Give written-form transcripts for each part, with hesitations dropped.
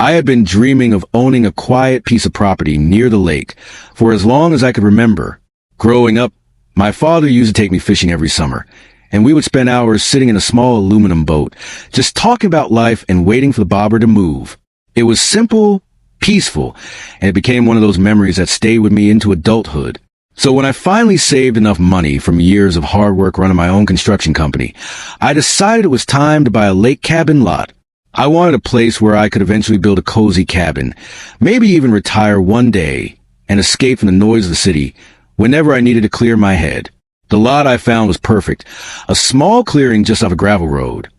I had been dreaming of owning a quiet piece of property near the lake for as long as I could remember. Growing up, my father used to take me fishing every summer, and we would spend hours sitting in a small aluminum boat, just talking about life and waiting for the bobber to move. It was simple, peaceful, and it became one of those memories that stayed with me into adulthood. So when I finally saved enough money from years of hard work running my own construction company, I decided it was time to buy a lake cabin lot. I wanted a place where I could eventually build a cozy cabin, maybe even retire one day and escape from the noise of the city whenever I needed to clear my head. The lot I found was perfect, a small clearing just off a gravel road,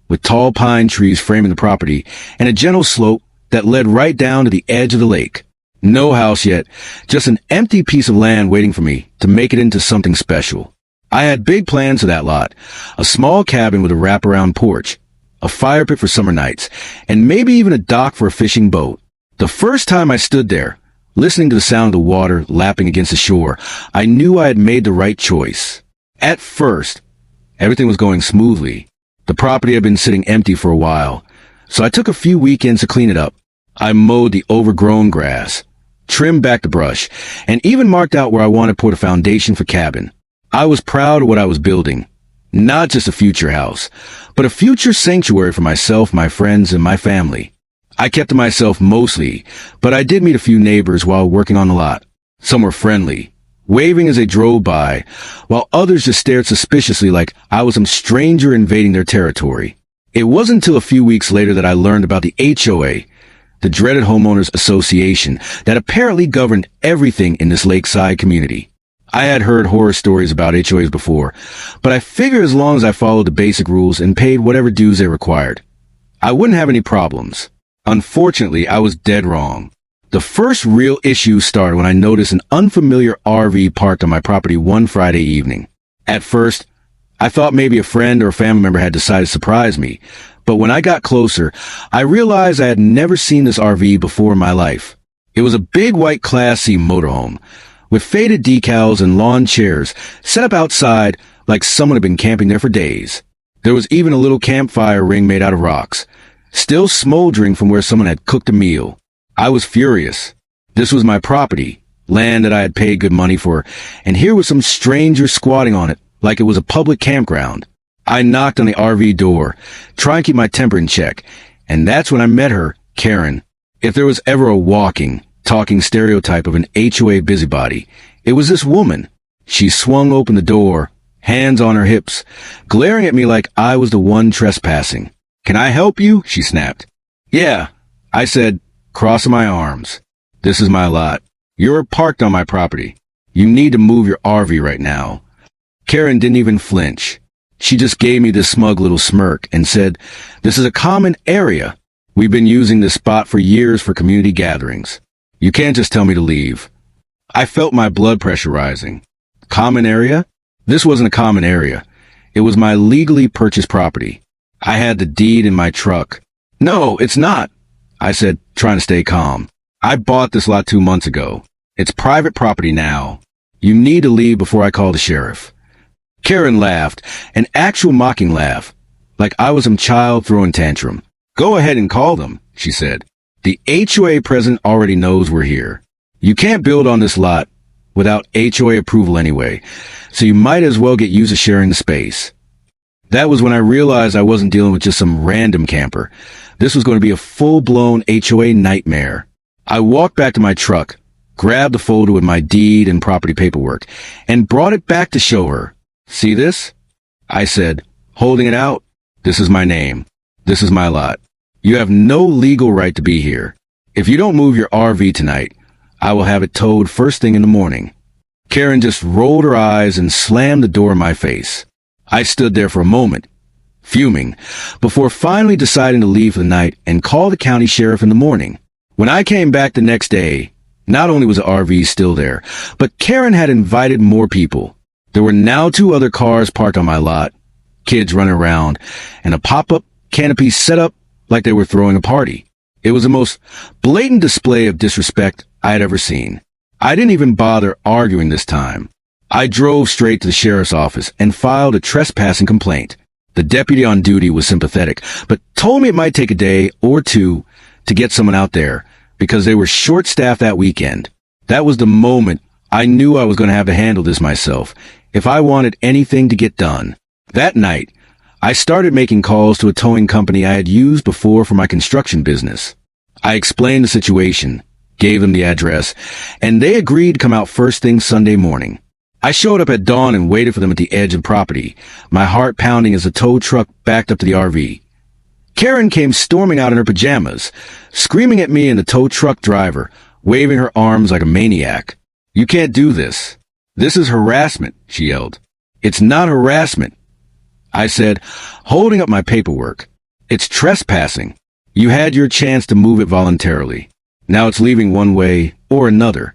with tall pine trees framing the property and a gentle slope that led right down to the edge of the lake. No house yet, just an empty piece of land waiting for me to make it into something special. I had big plans for that lot, a small cabin with a wraparound porch, a fire pit for summer nights, and maybe even a dock for a fishing boat. The first time I stood there, listening to the sound of the water lapping against the shore, I knew I had made the right choice. At first, everything was going smoothly. The property had been sitting empty for a while, so I took a few weekends to clean it up. I mowed the overgrown grass, trimmed back the brush, and even marked out where I wanted to put a foundation for cabin. I was proud of what I was building. Not just a future house, but a future sanctuary for myself, my friends, and my family. I kept to myself mostly, but I did meet a few neighbors while working on the lot. Some were friendly, waving as they drove by, while others just stared suspiciously like I was some stranger invading their territory. It wasn't until a few weeks later that I learned about the HOA, the dreaded homeowners association that apparently governed everything in this lakeside community. I had heard horror stories about HOAs before, but I figured as long as I followed the basic rules and paid whatever dues they required, I wouldn't have any problems. Unfortunately, I was dead wrong. The first real issue started when I noticed an unfamiliar RV parked on my property one Friday evening. At first, I thought maybe a friend or a family member had decided to surprise me, but when I got closer, I realized I had never seen this RV before in my life. It was a big white Class C motorhome, with faded decals and lawn chairs set up outside like someone had been camping there for days. There was even a little campfire ring made out of rocks, still smoldering from where someone had cooked a meal. I was furious. This was my property, land that I had paid good money for, and here was some stranger squatting on it like it was a public campground. I knocked on the RV door, trying to keep my temper in check, and that's when I met her, Karen. If there was ever a walking, talking stereotype of an HOA busybody, it was this woman. She swung open the door, hands on her hips, glaring at me like I was the one trespassing. "Can I help you?" she snapped. "Yeah," I said, crossing my arms. "This is my lot. You're parked on my property. You need to move your RV right now." Karen didn't even flinch. She just gave me this smug little smirk and said, "This is a common area. We've been using this spot for years for community gatherings. You can't just tell me to leave." I felt my blood pressure rising. Common area? This wasn't a common area. It was my legally purchased property. I had the deed in my truck. "No, it's not," I said, trying to stay calm. "I bought this lot 2 months ago. It's private property now. You need to leave before I call the sheriff." Karen laughed, an actual mocking laugh, like I was some child throwing tantrum. "Go ahead and call them," she said. "The HOA president already knows we're here. You can't build on this lot without HOA approval anyway, so you might as well get used to sharing the space." That was when I realized I wasn't dealing with just some random camper. This was going to be a full-blown HOA nightmare. I walked back to my truck, grabbed the folder with my deed and property paperwork, and brought it back to show her. "See this?" I said, holding it out. "This is my name. This is my lot. You have no legal right to be here. If you don't move your RV tonight, I will have it towed first thing in the morning." Karen just rolled her eyes and slammed the door in my face. I stood there for a moment, fuming, before finally deciding to leave for the night and call the county sheriff in the morning. When I came back the next day, not only was the RV still there, but Karen had invited more people. There were now 2 other cars parked on my lot, kids running around, and a pop-up canopy set up like they were throwing a party. It was the most blatant display of disrespect I had ever seen. I didn't even bother arguing this time. I drove straight to the sheriff's office and filed a trespassing complaint. The deputy on duty was sympathetic, but told me it might take a day or 2 to get someone out there because they were short-staffed that weekend. That was the moment I knew I was going to have to handle this myself if I wanted anything to get done. That night, I started making calls to a towing company I had used before for my construction business. I explained the situation, gave them the address, and they agreed to come out first thing Sunday morning. I showed up at dawn and waited for them at the edge of the property, my heart pounding as the tow truck backed up to the RV. Karen came storming out in her pajamas, screaming at me and the tow truck driver, waving her arms like a maniac. "You can't do this. This is harassment," she yelled. "It's not harassment," I said, holding up my paperwork. "It's trespassing. You had your chance to move it voluntarily. Now it's leaving one way or another."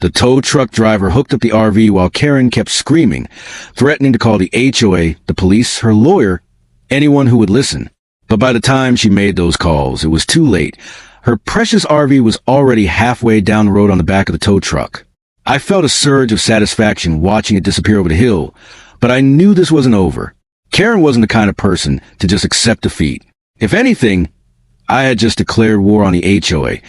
The tow truck driver hooked up the RV while Karen kept screaming, threatening to call the HOA, the police, her lawyer, anyone who would listen. But by the time she made those calls, it was too late. Her precious RV was already halfway down the road on the back of the tow truck. I felt a surge of satisfaction watching it disappear over the hill, but I knew this wasn't over. Karen wasn't the kind of person to just accept defeat. If anything, I had just declared war on the HOA,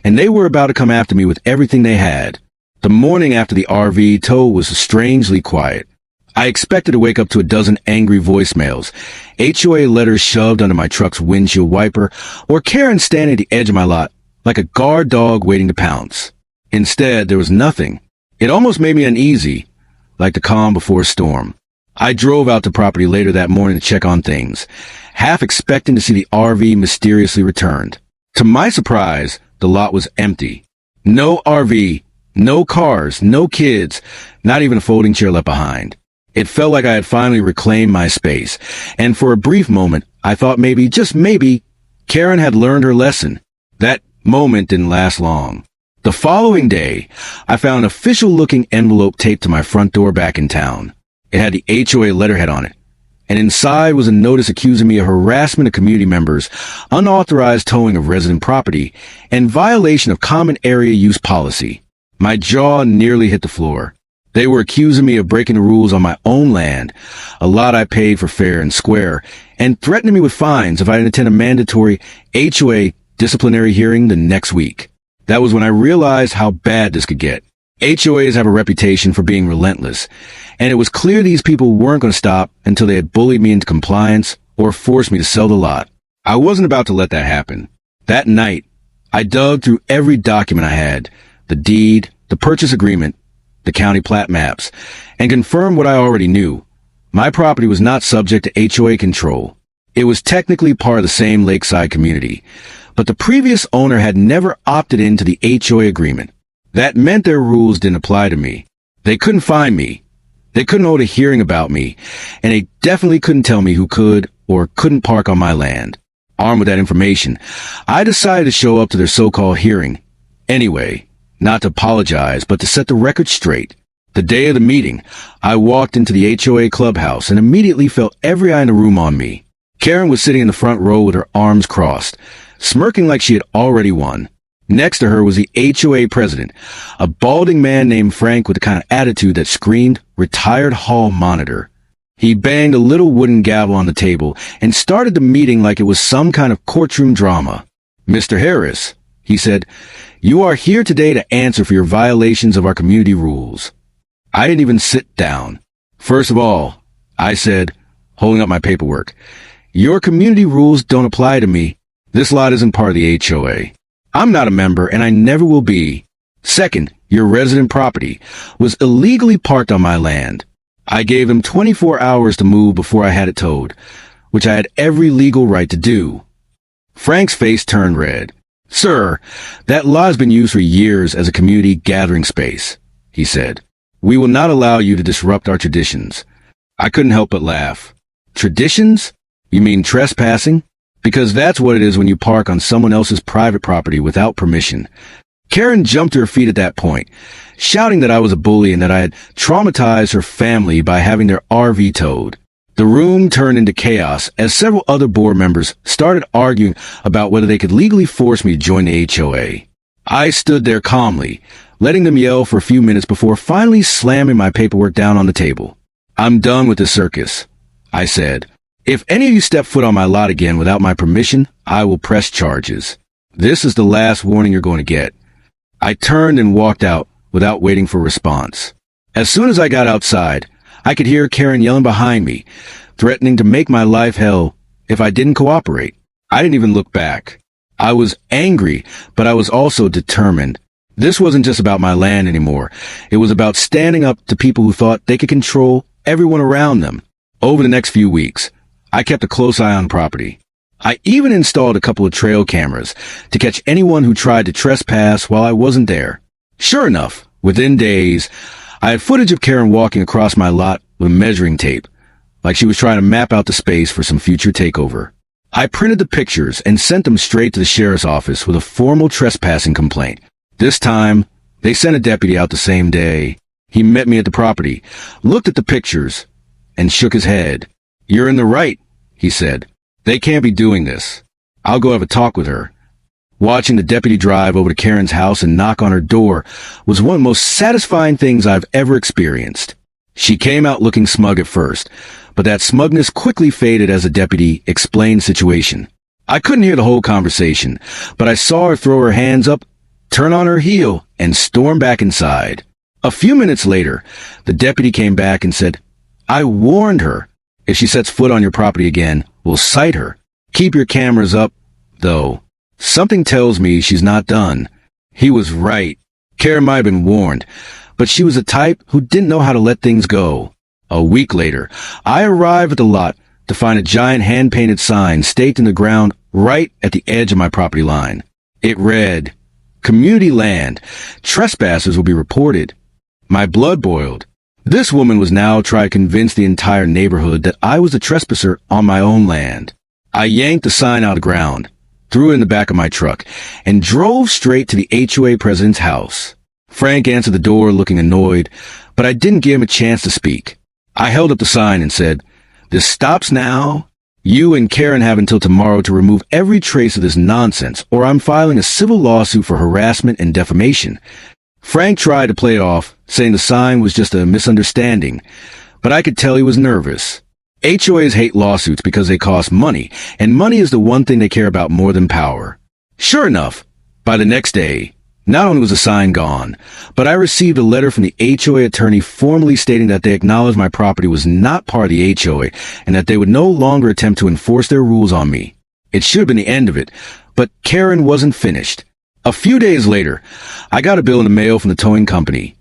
and they were about to come after me with everything they had. The morning after the RV tow was strangely quiet. I expected to wake up to a dozen angry voicemails, HOA letters shoved under my truck's windshield wiper, or Karen standing at the edge of my lot like a guard dog waiting to pounce. Instead, there was nothing. It almost made me uneasy, like the calm before a storm. I drove out to property later that morning to check on things, half expecting to see the RV mysteriously returned. To my surprise, the lot was empty. No RV, no cars, no kids, not even a folding chair left behind. It felt like I had finally reclaimed my space, and for a brief moment, I thought maybe, just maybe, Karen had learned her lesson. That moment didn't last long. The following day, I found an official-looking envelope taped to my front door back in town. It had the HOA letterhead on it, and inside was a notice accusing me of harassment of community members, unauthorized towing of resident property, and violation of common area use policy. My jaw nearly hit the floor. They were accusing me of breaking the rules on my own land, a lot I paid for fair and square, and threatening me with fines if I didn't attend a mandatory HOA disciplinary hearing the next week. That was when I realized how bad this could get. HOAs have a reputation for being relentless, and it was clear these people weren't going to stop until they had bullied me into compliance or forced me to sell the lot. I wasn't about to let that happen. That night, I dug through every document I had, the deed, the purchase agreement, the county plat maps, and confirmed what I already knew. My property was not subject to HOA control. It was technically part of the same lakeside community, but the previous owner had never opted into the HOA agreement. That meant their rules didn't apply to me. They couldn't find me. They couldn't hold a hearing about me, and they definitely couldn't tell me who could or couldn't park on my land. Armed with that information, I decided to show up to their so-called hearing. Anyway, not to apologize, but to set the record straight. The day of the meeting, I walked into the HOA clubhouse and immediately felt every eye in the room on me. Karen was sitting in the front row with her arms crossed, smirking like she had already won. Next to her was the HOA president, a balding man named Frank with the kind of attitude that screamed retired hall monitor. He banged a little wooden gavel on the table and started the meeting like it was some kind of courtroom drama. "Mr. Harris," he said, "you are here today to answer for your violations of our community rules." I didn't even sit down. "First of all," I said, holding up my paperwork, "your community rules don't apply to me. This lot isn't part of the HOA. I'm not a member, and I never will be. Second, your resident property was illegally parked on my land. I gave them 24 hours to move before I had it towed, which I had every legal right to do." Frank's face turned red. "Sir, that lot has been used for years as a community gathering space," he said. "We will not allow you to disrupt our traditions." I couldn't help but laugh. "Traditions? You mean trespassing? Because that's what it is when you park on someone else's private property without permission." Karen jumped to her feet at that point, shouting that I was a bully and that I had traumatized her family by having their RV towed. The room turned into chaos as several other board members started arguing about whether they could legally force me to join the HOA. I stood there calmly, letting them yell for a few minutes before finally slamming my paperwork down on the table. "I'm done with this circus," I said. "If any of you step foot on my lot again without my permission, I will press charges." This is the last warning you're going to get." I turned and walked out without waiting for a response. As soon as I got outside, I could hear Karen yelling behind me, threatening to make my life hell if I didn't cooperate. I didn't even look back. I was angry, but I was also determined. This wasn't just about my land anymore. It was about standing up to people who thought they could control everyone around them. Over the next few weeks, I kept a close eye on property. I even installed a couple of trail cameras to catch anyone who tried to trespass while I wasn't there. Sure enough, within days, I had footage of Karen walking across my lot with measuring tape, like she was trying to map out the space for some future takeover. I printed the pictures and sent them straight to the sheriff's office with a formal trespassing complaint. This time, they sent a deputy out the same day. He met me at the property, looked at the pictures, and shook his head. "You're in the right," he said. "They can't be doing this. I'll go have a talk with her." Watching the deputy drive over to Karen's house and knock on her door was one of the most satisfying things I've ever experienced. She came out looking smug at first, but that smugness quickly faded as the deputy explained the situation. I couldn't hear the whole conversation, but I saw her throw her hands up, turn on her heel, and storm back inside. A few minutes later, the deputy came back and said, "I warned her. If she sets foot on your property again, we'll cite her. Keep your cameras up, though. Something tells me she's not done." He was right. Karen might have been warned, but she was the type who didn't know how to let things go. A week later, I arrived at the lot to find a giant hand-painted sign staked in the ground right at the edge of my property line. It read, "Community land. Trespassers will be reported." My blood boiled. This woman was now trying to convince the entire neighborhood that I was a trespasser on my own land. I yanked the sign out of the ground, threw it in the back of my truck, and drove straight to the HOA president's house. Frank answered the door looking annoyed, but I didn't give him a chance to speak. I held up the sign and said, "This stops now. You and Karen have until tomorrow to remove every trace of this nonsense, or I'm filing a civil lawsuit for harassment and defamation." Frank tried to play it off, saying the sign was just a misunderstanding, but I could tell he was nervous. HOAs hate lawsuits because they cost money, and money is the one thing they care about more than power. Sure enough, by the next day, not only was the sign gone, but I received a letter from the HOA attorney formally stating that they acknowledged my property was not part of the HOA and that they would no longer attempt to enforce their rules on me. It should have been the end of it, but Karen wasn't finished. A few days later, I got a bill in the mail from the towing company.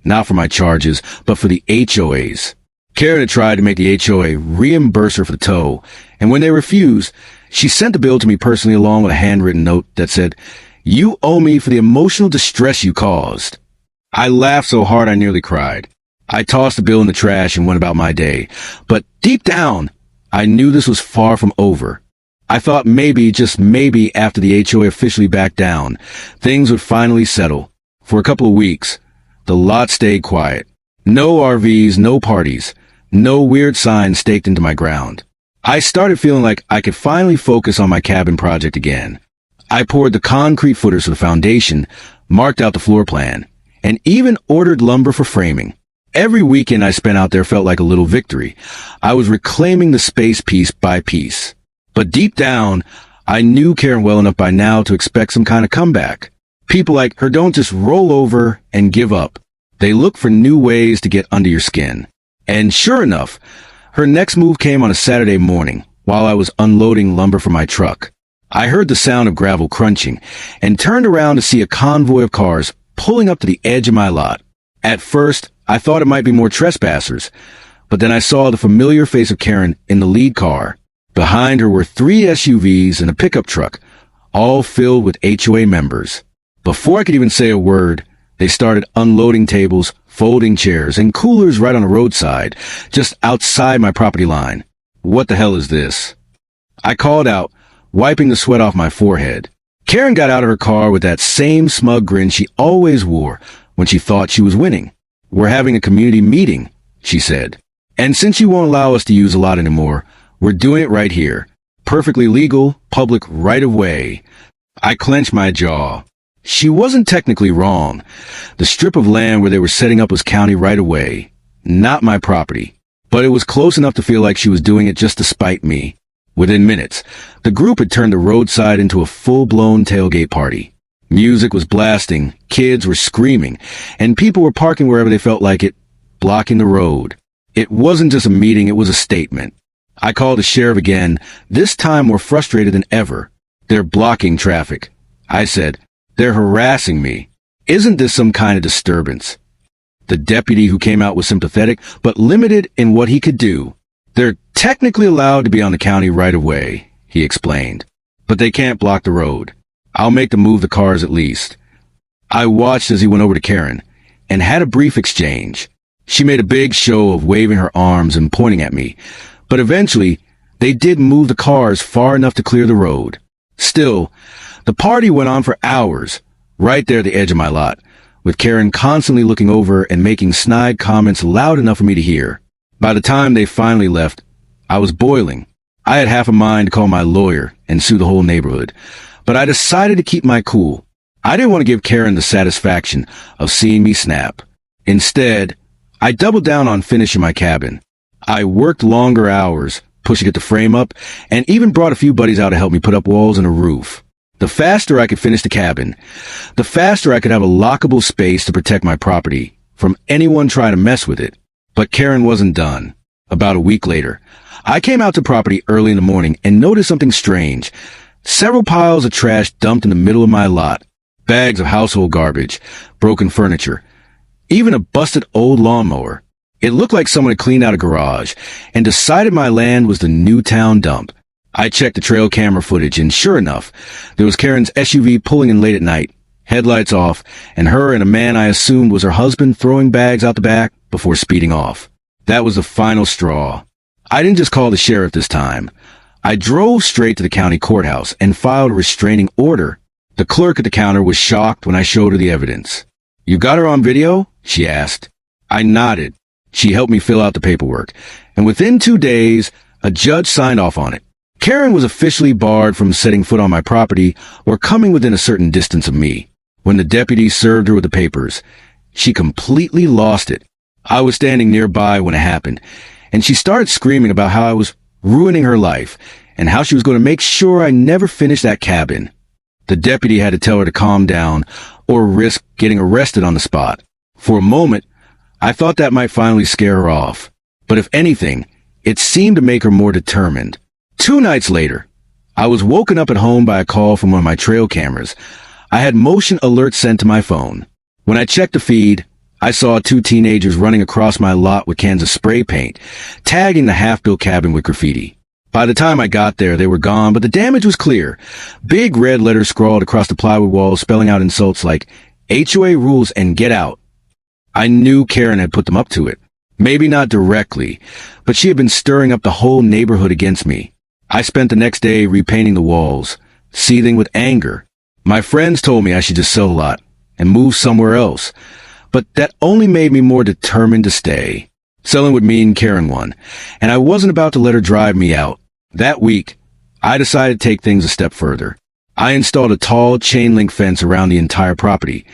Not for my charges, but for the HOAs. Karen had tried to make the HOA reimburse her for the tow, and when they refused, she sent the bill to me personally along with a handwritten note that said, "You owe me for the emotional distress you caused." I laughed so hard I nearly cried. I tossed the bill in the trash and went about my day, but deep down, I knew this was far from over. I thought maybe, just maybe, after the HOA officially backed down, things would finally settle. For a couple of weeks, the lot stayed quiet. No RVs, no parties, no weird signs staked into my ground. I started feeling like I could finally focus on my cabin project again. I poured the concrete footers for the foundation, marked out the floor plan, and even ordered lumber for framing. Every weekend I spent out there felt like a little victory. I was reclaiming the space piece by piece. But deep down, I knew Karen well enough by now to expect some kind of comeback. People like her don't just roll over and give up. They look for new ways to get under your skin. And sure enough, her next move came on a Saturday morning while I was unloading lumber from my truck. I heard the sound of gravel crunching and turned around to see a convoy of cars pulling up to the edge of my lot. At first, I thought it might be more trespassers, but then I saw the familiar face of Karen in the lead car. Behind her were 3 SUVs and a pickup truck, all filled with HOA members. Before I could even say a word, they started unloading tables, folding chairs, and coolers right on the roadside, just outside my property line. What the hell is this? I called out, wiping the sweat off my forehead. Karen got out of her car with that same smug grin she always wore when she thought she was winning. "We're having a community meeting," she said. "And since you won't allow us to use a lot anymore, we're doing it right here. Perfectly legal, public right-of-way." I clenched my jaw. She wasn't technically wrong. The strip of land where they were setting up was county right-of-way, not my property. But it was close enough to feel like she was doing it just to spite me. Within minutes, the group had turned the roadside into a full-blown tailgate party. Music was blasting, kids were screaming, and people were parking wherever they felt like it, blocking the road. It wasn't just a meeting, it was a statement. I called the sheriff again, this time more frustrated than ever. They're blocking traffic. I said, they're harassing me. Isn't this some kind of disturbance? The deputy who came out was sympathetic, but limited in what he could do. They're technically allowed to be on the county right of way, he explained. But they can't block the road. I'll make them move the cars at least. I watched as he went over to Karen and had a brief exchange. She made a big show of waving her arms and pointing at me, but eventually they did move the cars far enough to clear the road. Still, the party went on for hours, right there at the edge of my lot, with Karen constantly looking over and making snide comments loud enough for me to hear. By the time they finally left, I was boiling. I had half a mind to call my lawyer and sue the whole neighborhood, but I decided to keep my cool. I didn't want to give Karen the satisfaction of seeing me snap. Instead, I doubled down on finishing my cabin. I worked longer hours, pushing it to frame up, and even brought a few buddies out to help me put up walls and a roof. The faster I could finish the cabin, the faster I could have a lockable space to protect my property from anyone trying to mess with it. But Karen wasn't done. About a week later, I came out to property early in the morning and noticed something strange. Several piles of trash dumped in the middle of my lot, bags of household garbage, broken furniture, even a busted old lawnmower. It looked like someone had cleaned out a garage and decided my land was the new town dump. I checked the trail camera footage, and sure enough, there was Karen's SUV pulling in late at night, headlights off, and her and a man I assumed was her husband throwing bags out the back before speeding off. That was the final straw. I didn't just call the sheriff this time. I drove straight to the county courthouse and filed a restraining order. The clerk at the counter was shocked when I showed her the evidence. "You got her on video?" she asked. I nodded. She helped me fill out the paperwork, and within 2 days, a judge signed off on it. Karen was officially barred from setting foot on my property or coming within a certain distance of me. When the deputy served her with the papers, she completely lost it. I was standing nearby when it happened, and she started screaming about how I was ruining her life and how she was going to make sure I never finished that cabin. The deputy had to tell her to calm down or risk getting arrested on the spot. For a moment, I thought that might finally scare her off. But if anything, it seemed to make her more determined. 2 nights later, I was woken up at home by a call from one of my trail cameras. I had motion alerts sent to my phone. When I checked the feed, I saw 2 teenagers running across my lot with cans of spray paint, tagging the half-built cabin with graffiti. By the time I got there, they were gone, but the damage was clear. Big red letters scrawled across the plywood walls, spelling out insults like HOA rules and get out. I knew Karen had put them up to it. Maybe not directly, but she had been stirring up the whole neighborhood against me. I spent the next day repainting the walls, seething with anger. My friends told me I should just sell a lot and move somewhere else, but that only made me more determined to stay. Selling would mean Karen won, and I wasn't about to let her drive me out. That week, I decided to take things a step further. I installed a tall chain-link fence around the entire property,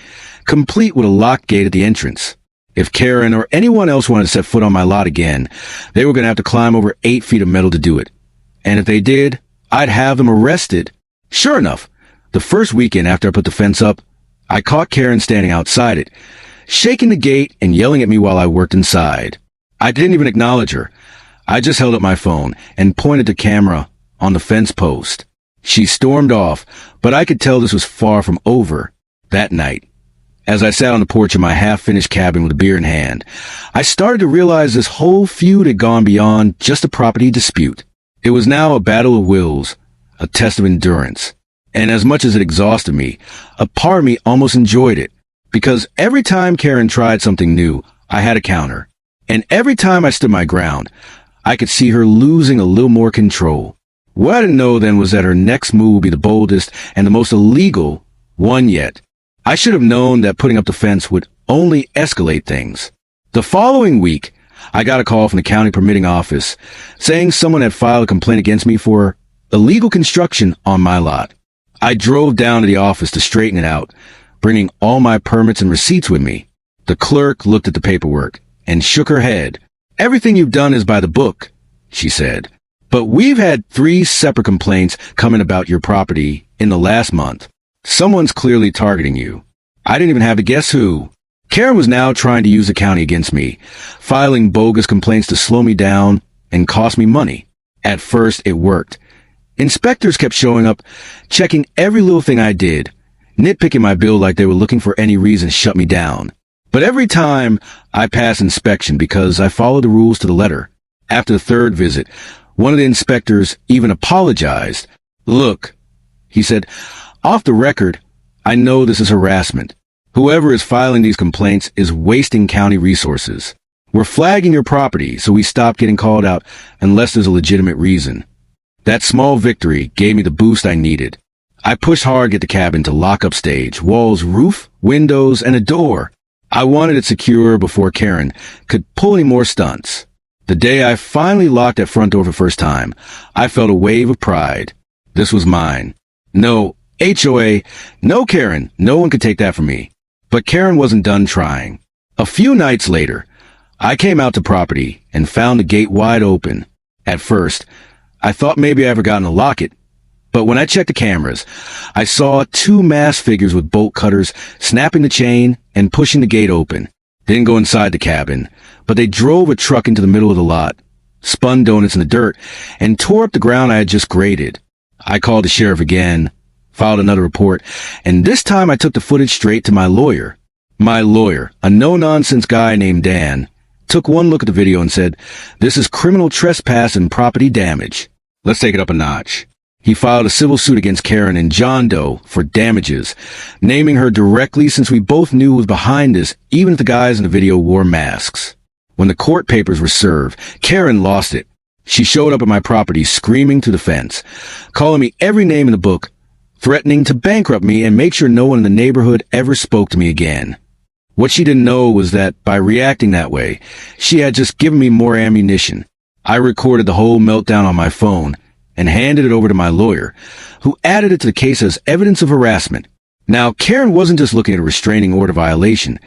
complete with a locked gate at the entrance. If Karen or anyone else wanted to set foot on my lot again, they were going to have to climb over 8 feet of metal to do it. And if they did, I'd have them arrested. Sure enough, the first weekend after I put the fence up, I caught Karen standing outside it, shaking the gate and yelling at me while I worked inside. I didn't even acknowledge her. I just held up my phone and pointed the camera on the fence post. She stormed off, but I could tell this was far from over. That night, as I sat on the porch of my half-finished cabin with a beer in hand, I started to realize this whole feud had gone beyond just a property dispute. It was now a battle of wills, a test of endurance. And as much as it exhausted me, a part of me almost enjoyed it. Because every time Karen tried something new, I had a counter. And every time I stood my ground, I could see her losing a little more control. What I didn't know then was that her next move would be the boldest and the most illegal one yet. I should have known that putting up the fence would only escalate things. The following week, I got a call from the county permitting office saying someone had filed a complaint against me for illegal construction on my lot. I drove down to the office to straighten it out, bringing all my permits and receipts with me. The clerk looked at the paperwork and shook her head. "Everything you've done is by the book," she said. but we've had 3 separate complaints coming about your property in the last month. Someone's clearly targeting you. I didn't even have to guess who. Karen was now trying to use the county against me, filing bogus complaints to slow me down and cost me money. At first, it worked. Inspectors kept showing up, checking every little thing I did, nitpicking my bill like they were looking for any reason to shut me down. But every time, I passed inspection because I followed the rules to the letter. After the 3rd visit, one of the inspectors even apologized. "Look," he said, "off the record, I know this is harassment. Whoever is filing these complaints is wasting county resources. We're flagging your property so we stop getting called out unless there's a legitimate reason." That small victory gave me the boost I needed. I pushed hard to get the cabin to lock-up stage, walls, roof, windows, and a door. I wanted it secure before Karen could pull any more stunts. The day I finally locked that front door for the first time, I felt a wave of pride. This was mine. No, HOA, no Karen, no one could take that from me. But Karen wasn't done trying. A few nights later, I came out to property and found the gate wide open. At first, I thought maybe I forgotten to lock it. But when I checked the cameras, I saw 2 masked figures with bolt cutters snapping the chain and pushing the gate open. They didn't go inside the cabin, but they drove a truck into the middle of the lot, spun donuts in the dirt, and tore up the ground I had just graded. I called the sheriff again, filed another report, and this time I took the footage straight to my lawyer. My lawyer, a no-nonsense guy named Dan, took one look at the video and said, "This is criminal trespass and property damage. Let's take it up a notch." He filed a civil suit against Karen and John Doe for damages, naming her directly since we both knew who was behind this, even if the guys in the video wore masks. When the court papers were served, Karen lost it. She showed up at my property screaming through the fence, calling me every name in the book, threatening to bankrupt me and make sure no one in the neighborhood ever spoke to me again. What she didn't know was that by reacting that way, she had just given me more ammunition. I recorded the whole meltdown on my phone and handed it over to my lawyer, who added it to the case as evidence of harassment. Now, Karen wasn't just looking at a restraining order violation.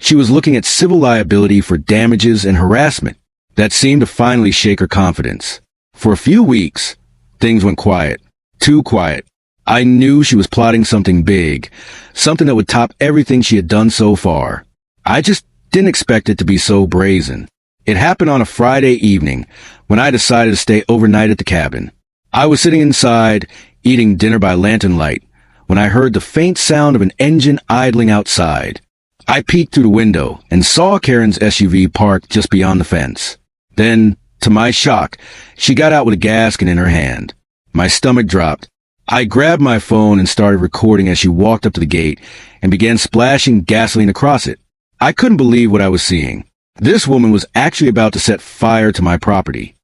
She was looking at civil liability for damages and harassment. That seemed to finally shake her confidence. For a few weeks, things went quiet. Too quiet. I knew she was plotting something big, something that would top everything she had done so far. I just didn't expect it to be so brazen. It happened on a Friday evening when I decided to stay overnight at the cabin. I was sitting inside, eating dinner by lantern light, when I heard the faint sound of an engine idling outside. I peeked through the window and saw Karen's SUV parked just beyond the fence. Then, to my shock, she got out with a gas can in her hand. My stomach dropped. I grabbed my phone and started recording as she walked up to the gate and began splashing gasoline across it. I couldn't believe what I was seeing. This woman was actually about to set fire to my property.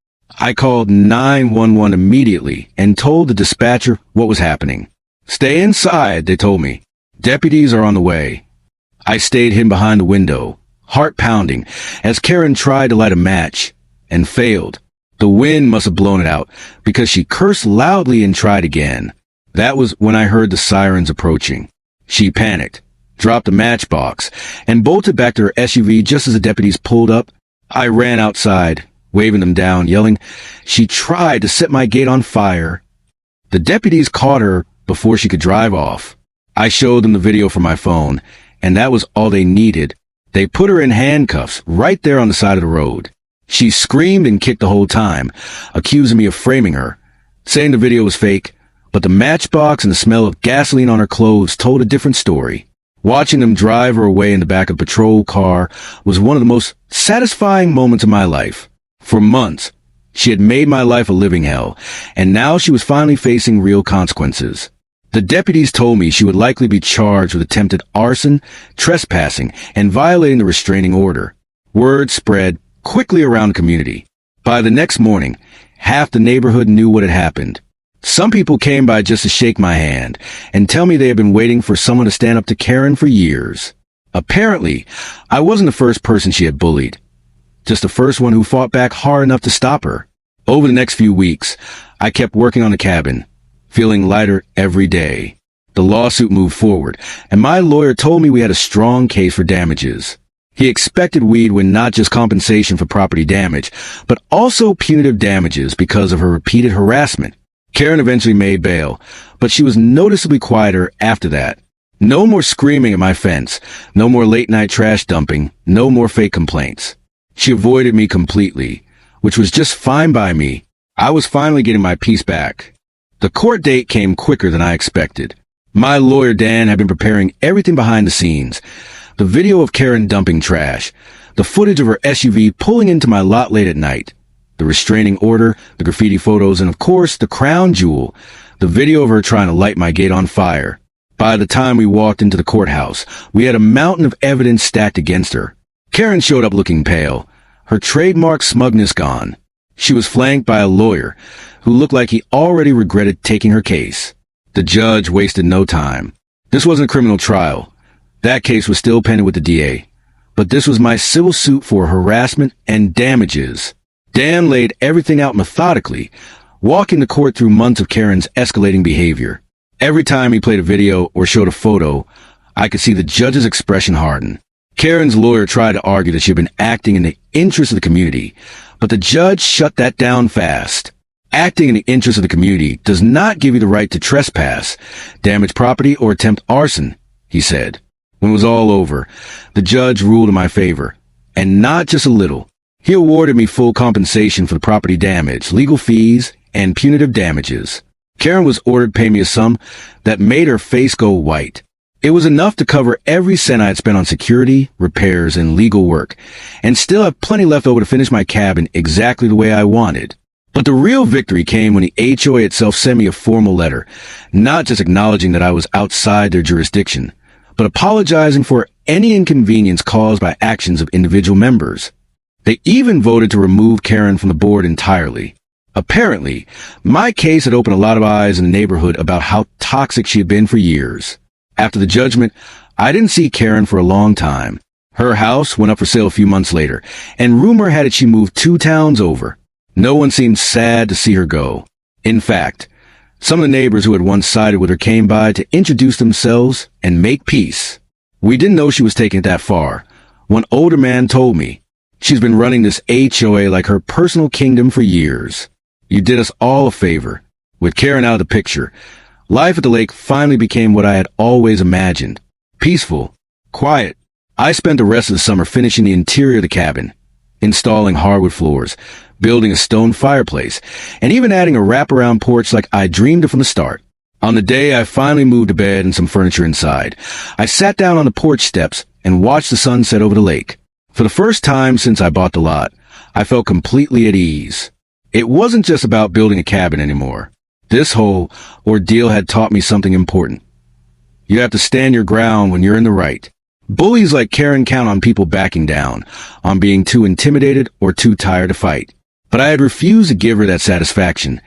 I called 911 immediately and told the dispatcher what was happening. "Stay inside," they told me. "Deputies are on the way." I stayed hidden behind the window, heart pounding, as Karen tried to light a match and failed. The wind must have blown it out because she cursed loudly and tried again. That was when I heard the sirens approaching. She panicked, dropped the matchbox, and bolted back to her SUV just as the deputies pulled up. I ran outside, waving them down, yelling, "She tried to set my gate on fire." The deputies caught her before she could drive off. I showed them the video from my phone, and that was all they needed. They put her in handcuffs right there on the side of the road. She screamed and kicked the whole time, accusing me of framing her, saying the video was fake, but the matchbox and the smell of gasoline on her clothes told a different story. Watching them drive her away in the back of a patrol car was one of the most satisfying moments of my life. For months, she had made my life a living hell, and now she was finally facing real consequences. The deputies told me she would likely be charged with attempted arson, trespassing, and violating the restraining order. Word spread quickly around the community. By the next morning, half the neighborhood knew what had happened. Some people came by just to shake my hand and tell me they had been waiting for someone to stand up to Karen for years. Apparently, I wasn't the first person she had bullied, just the first one who fought back hard enough to stop her. Over the next few weeks, I kept working on the cabin, feeling lighter every day. The lawsuit moved forward, and my lawyer told me we had a strong case for damages. He expected we'd win not just compensation for property damage, but also punitive damages because of her repeated harassment. Karen eventually made bail, but she was noticeably quieter after that. No more screaming at my fence, no more late-night trash dumping, no more fake complaints. She avoided me completely, which was just fine by me. I was finally getting my peace back. The court date came quicker than I expected. My lawyer Dan had been preparing everything behind the scenes. The video of Karen dumping trash, the footage of her SUV pulling into my lot late at night, the restraining order, the graffiti photos, and of course, the crown jewel, the video of her trying to light my gate on fire. By the time we walked into the courthouse, we had a mountain of evidence stacked against her. Karen showed up looking pale, her trademark smugness gone. She was flanked by a lawyer who looked like he already regretted taking her case. The judge wasted no time. This wasn't a criminal trial. That case was still pending with the DA. But this was my civil suit for harassment and damages. Dan laid everything out methodically, walking the court through months of Karen's escalating behavior. Every time he played a video or showed a photo, I could see the judge's expression harden. Karen's lawyer tried to argue that she had been acting in the interest of the community, but the judge shut that down fast. Acting in the interest of the community does not give you the right to trespass, damage property, or attempt arson, he said. When it was all over, the judge ruled in my favor, and not just a little. He awarded me full compensation for the property damage, legal fees, and punitive damages. Karen was ordered to pay me a sum that made her face go white. It was enough to cover every cent I had spent on security, repairs, and legal work, and still have plenty left over to finish my cabin exactly the way I wanted. But the real victory came when the HOA itself sent me a formal letter, not just acknowledging that I was outside their jurisdiction, but apologizing for any inconvenience caused by actions of individual members. They even voted to remove Karen from the board entirely. Apparently, my case had opened a lot of eyes in the neighborhood about how toxic she had been for years. After the judgment, I didn't see Karen for a long time. Her house went up for sale a few months later, and rumor had it she moved 2 towns over. No one seemed sad to see her go. In fact, some of the neighbors who had once sided with her came by to introduce themselves and make peace. We didn't know she was taking it that far. One older man told me, "She's been running this HOA like her personal kingdom for years. You did us all a favor." With Karen out of the picture, life at the lake finally became what I had always imagined. Peaceful, quiet. I spent the rest of the summer finishing the interior of the cabin, installing hardwood floors, building a stone fireplace, and even adding a wraparound porch like I dreamed of from the start. On the day I finally moved a bed and some furniture inside, I sat down on the porch steps and watched the sun set over the lake. For the first time since I bought the lot, I felt completely at ease. It wasn't just about building a cabin anymore. This whole ordeal had taught me something important. You have to stand your ground when you're in the right. Bullies like Karen count on people backing down, on being too intimidated or too tired to fight. But I had refused to give her that satisfaction.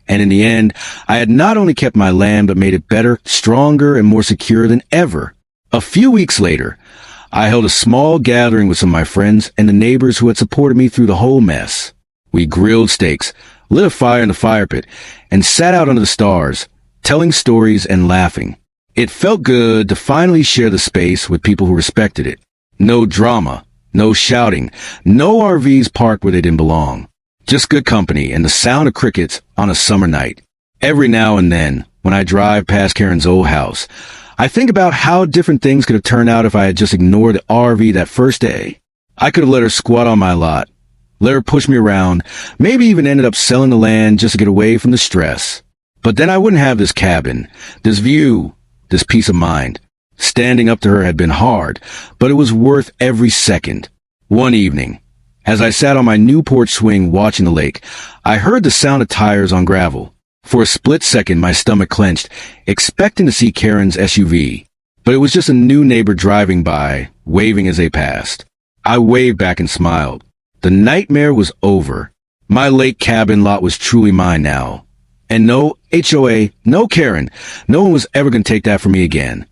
And in the end, I had not only kept my land, but made it better, stronger, and more secure than ever. A few weeks later, I held a small gathering with some of my friends and the neighbors who had supported me through the whole mess. We grilled steaks, lit a fire in the fire pit, and sat out under the stars, telling stories and laughing. It felt good to finally share the space with people who respected it. No drama, no shouting, no RVs parked where they didn't belong. Just good company and the sound of crickets on a summer night. Every now and then, when I drive past Karen's old house, I think about how different things could have turned out if I had just ignored the RV that first day. I could have let her squat on my lot, let her push me around, maybe even ended up selling the land just to get away from the stress. But then I wouldn't have this cabin, this view, this peace of mind. Standing up to her had been hard, but it was worth every second. One evening, as I sat on my new porch swing watching the lake, I heard the sound of tires on gravel. For a split second, my stomach clenched, expecting to see Karen's SUV. But it was just a new neighbor driving by, waving as they passed. I waved back and smiled. The nightmare was over. My lake cabin lot was truly mine now. And no HOA, no Karen, no one was ever going to take that from me again.